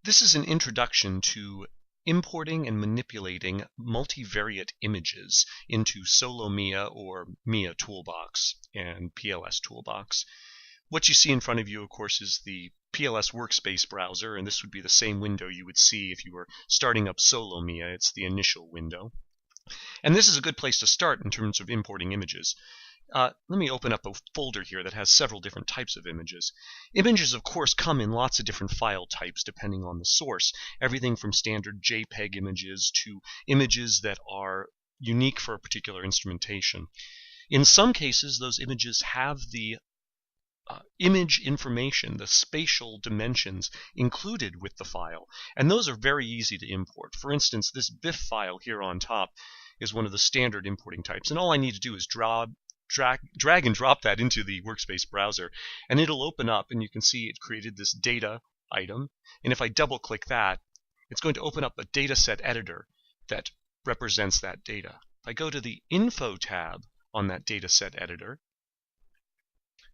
This is an introduction to importing and manipulating multivariate images into Solo+MIA or MIA Toolbox and PLS Toolbox. What you see in front of you, of course, is the PLS workspace browser, and this would be the same window you would see if you were starting up Solo+MIA. It's the initial window. And this is a good place to start in terms of importing images. Let me open up a folder here that has several different types of images. Images, of course, come in lots of different file types depending on the source. Everything from standard JPEG images to images that are unique for a particular instrumentation. In some cases, those images have the image information, the spatial dimensions included with the file, and those are very easy to import. For instance, this BIF file here on top is one of the standard importing types, and all I need to do is drag and drop that into the workspace browser, and it'll open up, and you can see it created this data item. And if I double click that, it's going to open up a data set editor that represents that data. If I go to the Info tab on that data set editor,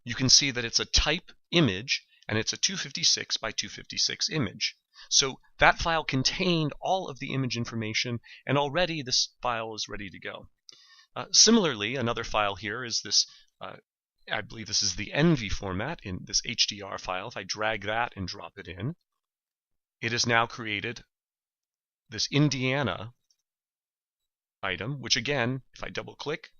you can see that it's a type image, and it's a 256 by 256 image. So that file contained all of the image information, and already this file is ready to go. Similarly, another file here is this, I believe this is the NV format in this HDR file. If I drag that and drop it in, it has now created this Indiana item, which again, if I double click,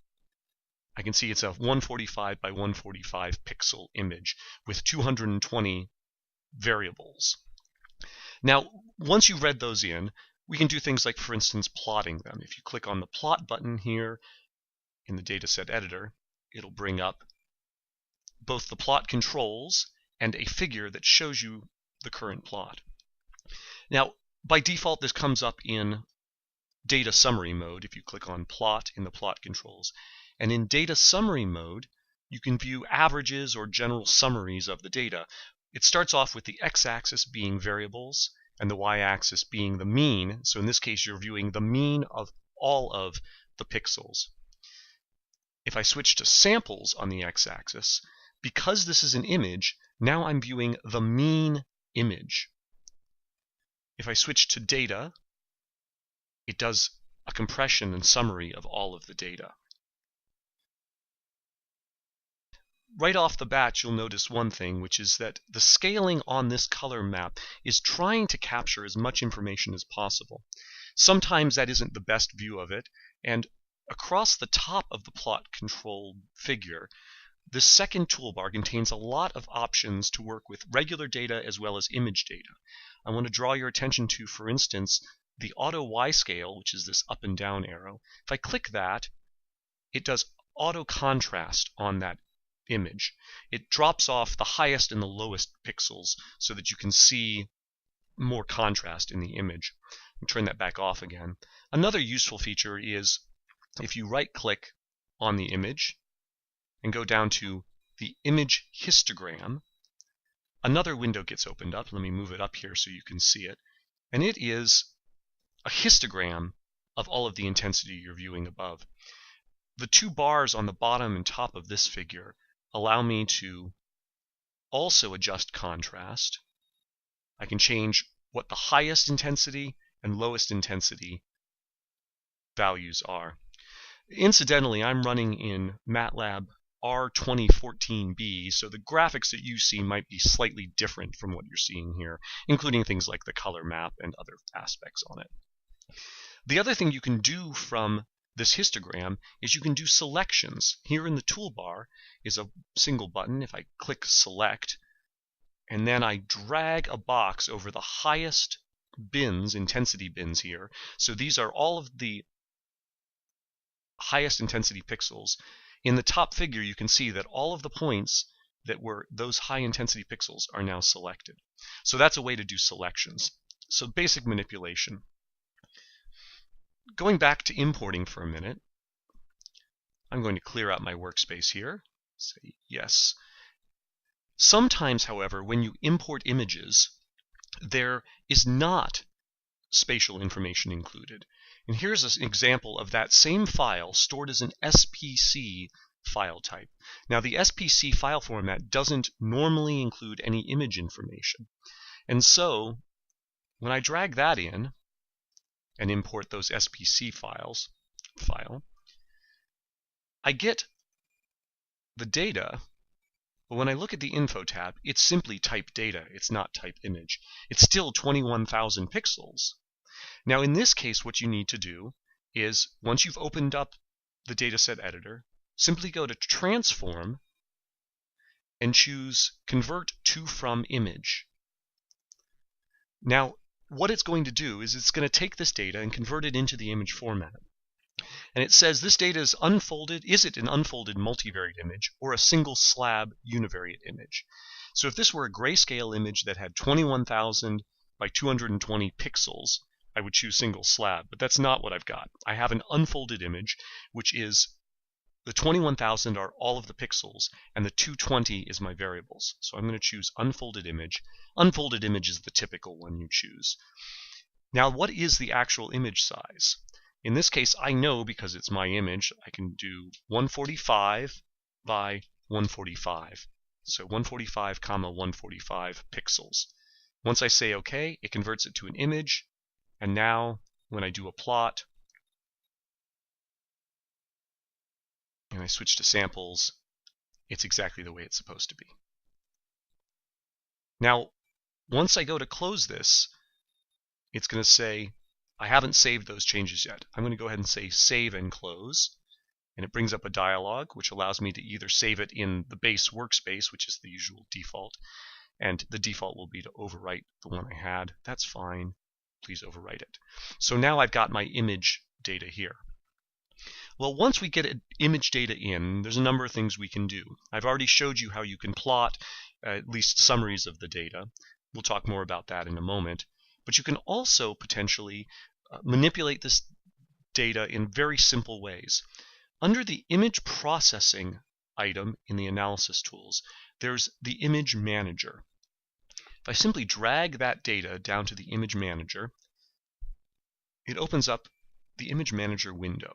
I can see it's a 145 by 145 pixel image with 220 variables. Now, once you've read those in, we can do things like, for instance, plotting them. If you click on the plot button here in the dataset editor, it'll bring up both the plot controls and a figure that shows you the current plot. Now, by default, this comes up in data summary mode if you click on plot in the plot controls. And in data summary mode, you can view averages or general summaries of the data. It starts off with the x-axis being variables and the y-axis being the mean. So in this case, you're viewing the mean of all of the pixels. If I switch to samples on the x-axis, because this is an image, now I'm viewing the mean image. If I switch to data, it does a compression and summary of all of the data. Right off the bat, you'll notice one thing, which is that the scaling on this color map is trying to capture as much information as possible. Sometimes that isn't the best view of it, and across the top of the plot control figure, the second toolbar contains a lot of options to work with regular data as well as image data. I want to draw your attention to, for instance, the auto Y scale, which is this up and down arrow. If I click that, it does auto contrast on that image. It drops off the highest and the lowest pixels so that you can see more contrast in the image. And turn that back off again. Another useful feature is if you right-click on the image and go down to the image histogram, another window gets opened up. Let me move it up here so you can see it. And it is a histogram of all of the intensity you're viewing above. The two bars on the bottom and top of this figure allow me to also adjust contrast. I can change what the highest intensity and lowest intensity values are. Incidentally, I'm running in MATLAB R2014B, so the graphics that you see might be slightly different from what you're seeing here, including things like the color map and other aspects on it. The other thing you can do from this histogram is you can do selections. Here in the toolbar is a single button. If I click select, and then I drag a box over the highest bins, intensity bins here. So these are all of the highest intensity pixels. In the top figure, you can see that all of the points that were those high intensity pixels are now selected. So that's a way to do selections. So basic manipulation. Going back to importing for a minute, I'm going to clear out my workspace here. Say yes. Sometimes, however, when you import images, there is not spatial information included. And here's an example of that same file stored as an SPC file type. Now, the SPC file format doesn't normally include any image information. And so When I drag that in and import those SPC file, I get the data, but when I look at the info tab, it's simply type data. It's not type image. It's still 21,000 pixels. Now in this case, what you need to do is, once you've opened up the dataset editor, simply go to Transform and choose Convert to From Image. Now, what it's going to do is it's going to take this data and convert it into the image format. And it says this data is unfolded. Is it an unfolded multivariate image or a single slab univariate image? So if this were a grayscale image that had 21,000 by 220 pixels, I would choose single slab, but that's not what I've got. I have an unfolded image, which is the 21,000 are all of the pixels, and the 220 is my variables. So I'm going to choose unfolded image. Unfolded image is the typical one you choose. Now, what is the actual image size? In this case, I know because it's my image, I can do 145 by 145. So 145, 145 pixels. Once I say OK, it converts it to an image. And now, when I do a plot, and I switch to samples, it's exactly the way it's supposed to be. Now, once I go to close this, it's going to say, I haven't saved those changes yet. I'm going to go ahead and say Save and Close. And it brings up a dialog, which allows me to either save it in the base workspace, which is the usual default, and the default will be to overwrite the one I had. That's fine. Please overwrite it. So now I've got my image data here. Well, once we get image data in, there's a number of things we can do. I've already showed you how you can plot at least summaries of the data. We'll talk more about that in a moment. But you can also potentially manipulate this data in very simple ways. Under the image processing item in the analysis tools, there's the image manager. If I simply drag that data down to the image manager, it opens up the image manager window.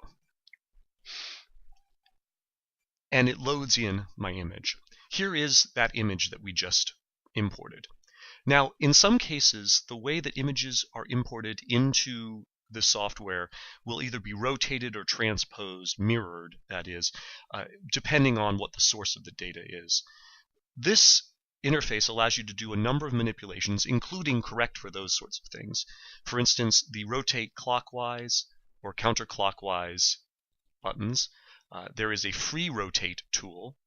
And it loads in my image. Here is that image that we just imported. Now, in some cases, the way that images are imported into the software will either be rotated or transposed, mirrored, that is, depending on what the source of the data is. This interface allows you to do a number of manipulations, including correct for those sorts of things. For instance, the rotate clockwise or counterclockwise buttons. There is a free rotate tool,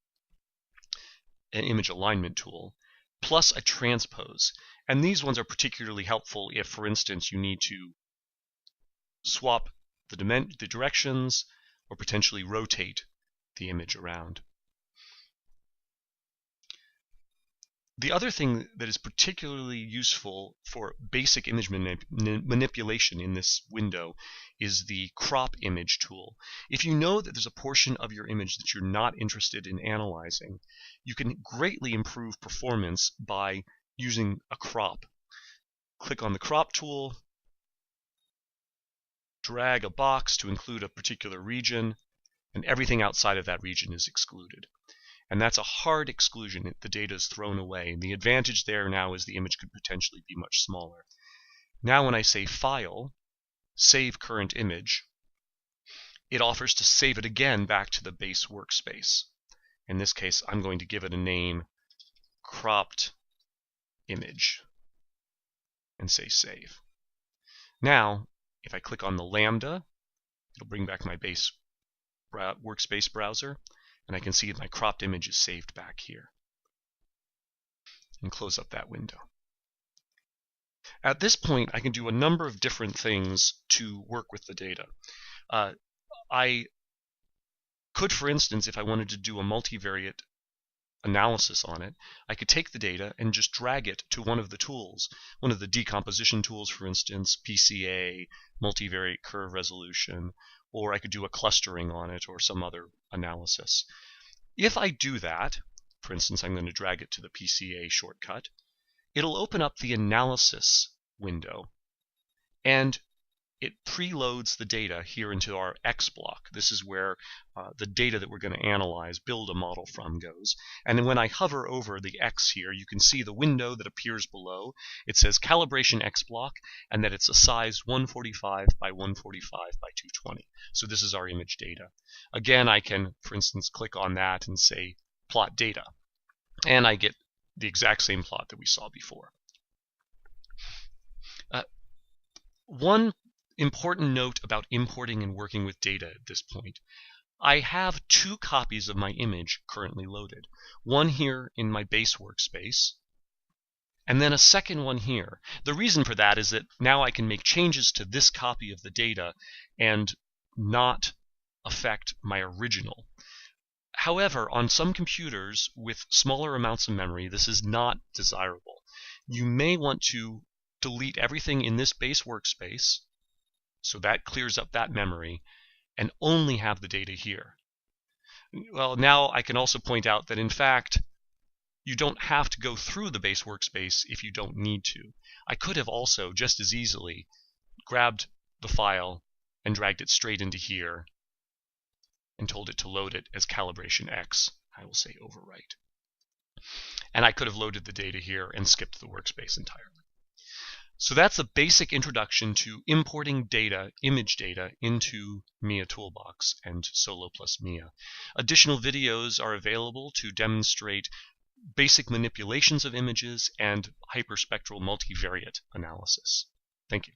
an image alignment tool, plus a transpose. And these ones are particularly helpful if, for instance, you need to swap the directions or potentially rotate the image around. The other thing that is particularly useful for basic image manipulation in this window is the crop image tool. If you know that there's a portion of your image that you're not interested in analyzing, you can greatly improve performance by using a crop. Click on the crop tool, drag a box to include a particular region, and everything outside of that region is excluded. And that's a hard exclusion. The data is thrown away. And the advantage there now is the image could potentially be much smaller. Now when I say File, Save Current Image, it offers to save it again back to the base workspace. In this case, I'm going to give it a name, Cropped Image, and say Save. Now, if I click on the lambda, it'll bring back my base workspace browser. And I can see my cropped image is saved back here. And close up that window. At this point, I can do a number of different things to work with the data. I could, for instance, if I wanted to do a multivariate analysis on it, I could take the data and just drag it to one of the tools, one of the decomposition tools, for instance, PCA, multivariate curve resolution, or I could do a clustering on it or some other analysis. If I do that, for instance, I'm going to drag it to the PCA shortcut, it'll open up the analysis window, and it preloads the data here into our X block. This is where the data that we're going to analyze, build a model from, goes. And then when I hover over the X here, you can see the window that appears below. It says calibration X block, and that it's a size 145 by 145 by 220. So this is our image data. Again, I can, for instance, click on that and say plot data. And I get the exact same plot that we saw before. One important note about importing and working with data at this point. I have 2 copies of my image currently loaded. One here in my base workspace, and then a second one here. The reason for that is that now I can make changes to this copy of the data and not affect my original. However, on some computers with smaller amounts of memory, this is not desirable. You may want to delete everything in this base workspace, so that clears up that memory, and only have the data here. Well, now I can also point out that in fact, you don't have to go through the base workspace if you don't need to. I could have also just as easily grabbed the file and dragged it straight into here and told it to load it as calibration X. I will say overwrite. And I could have loaded the data here and skipped the workspace entirely. So that's a basic introduction to importing data, image data, into MIA Toolbox and Solo+MIA. Additional videos are available to demonstrate basic manipulations of images and hyperspectral multivariate analysis. Thank you.